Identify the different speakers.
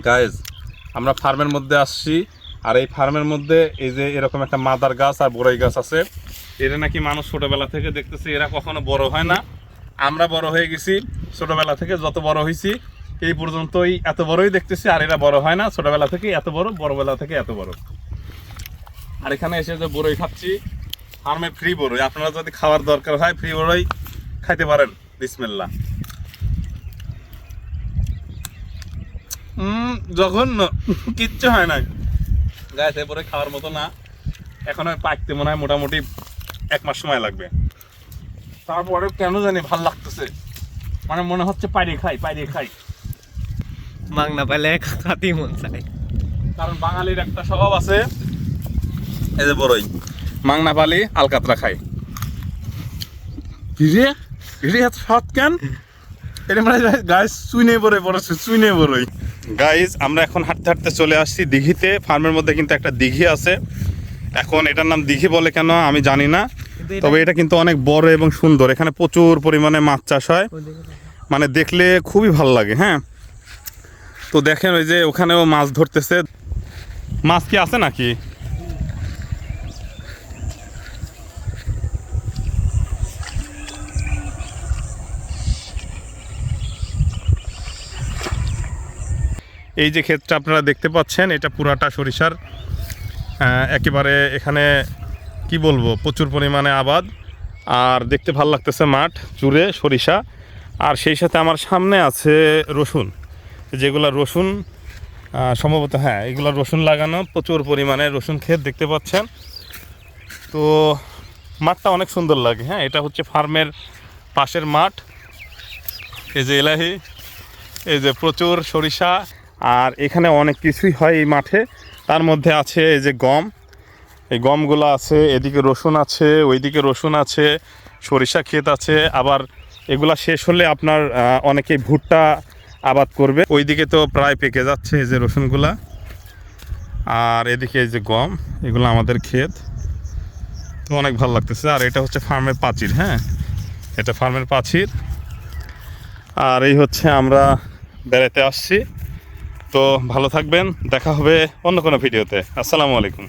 Speaker 1: Guys আমরা ফার্মের মধ্যে আসছি, আর এই ফার্মের মধ্যে এই যে এরকম একটা মাদার গাছ আর বড়ই গাছ আছে। এরা নাকি মানুষ ছোটবেলা থেকে দেখতেছে এরা কখনো বড় হয় না। আমরা বড় হয়ে গেছি ছোটবেলা থেকে, যত বড় হয়েছি এই পর্যন্তই এত বড়ই দেখতেছি, আর এরা বড় হয় না ছোটবেলা থেকে এত বড়, বড়বেলা থেকে এত বড়। আর এখানে এসে যে বড়ই খাচ্ছি, ফার্মের ফ্রি বড়ই, আপনারা যদি খাওয়ার দরকার হয় ফ্রি বড়ই খাইতে পারেন। বিসমিল্লাহ। জঘন্য, কিচ্ছু হয় না গাছ, এরপরে খাওয়ার মতো না। এখন পাকতে মনে হয় মোটামুটি 1 মাস সময় লাগবে। তারপরে কেন জানি ভাল লাগতেছে, মানে মনে হচ্ছে পাইরে খাই।
Speaker 2: মাংনা পাইলে খাতি মন চাই,
Speaker 1: কারণ বাঙালির একটা স্বভাব আছে, এই যে বড়ই মাংনা পালি আলকাতরা খাই। এত সৎ কেন? এটা মানে গাইস চুইনে বড়ই। গাইস আমরা এখন হাঁটতে হাঁটতে চলে আসছি দিঘিতে। ফার্মের মধ্যে কিন্তু একটা দিঘি আছে। এখন এটার নাম দিঘি বলে কেন আমি জানি না, তবে এটা কিন্তু অনেক বড় এবং সুন্দর। এখানে প্রচুর পরিমাণে মাছ চাষ হয়, মানে দেখলে খুবই ভালো লাগে। হ্যাঁ, তো দেখেন ওই যে ওখানেও মাছ ধরতেছে। মাছ কি আছে নাকি? এই যে ক্ষেতটা আপনারা দেখতে পাচ্ছেন, এটা পুরাটা সরিষার একেবারে। এখানে কি বলবো, প্রচুর পরিমাণে আবাদ, আর দেখতে ভালো লাগতেছে মাঠ জুড়ে সরিষা। আর সেই সাথে আমার সামনে আছে রসুন, যেগুলো রসুন সম্ভবত, হ্যাঁ এগুলো রসুন লাগানো, প্রচুর পরিমাণে রসুন ক্ষেত দেখতে পাচ্ছেন। তো মাঠটা অনেক সুন্দর লাগে। হ্যাঁ, এটা হচ্ছে ফার্মের পাশের মাঠ। এই যে এলাহি, এই যে প্রচুর সরিষা, আর এখানে অনেক কিছুই হয় এই মাঠে। তার মধ্যে আছে এই যে গম, এই গমগুলো আছে, এদিকে রসুন আছে, ওইদিকে রসুন আছে, সরিষা ক্ষেত আছে। আবার এগুলা শেষ হলে আপনার অনেকেই ভুট্টা আবাদ করবে। ওইদিকে তো প্রায় পেকে যাচ্ছে এই যে রসুনগুলা, আর এদিকে এই যে গম, এগুলো আমাদের ক্ষেত। তো অনেক ভালো লাগতেছে। আর এটা হচ্ছে ফার্মের প্রাচীর। হ্যাঁ, এটা ফার্মের প্রাচীর। আর এই হচ্ছে আমরা বেড়াতে আসছি। তো ভালো থাকবেন, দেখা হবে অন্য কোনো ভিডিওতে। আসসালামু আলাইকুম।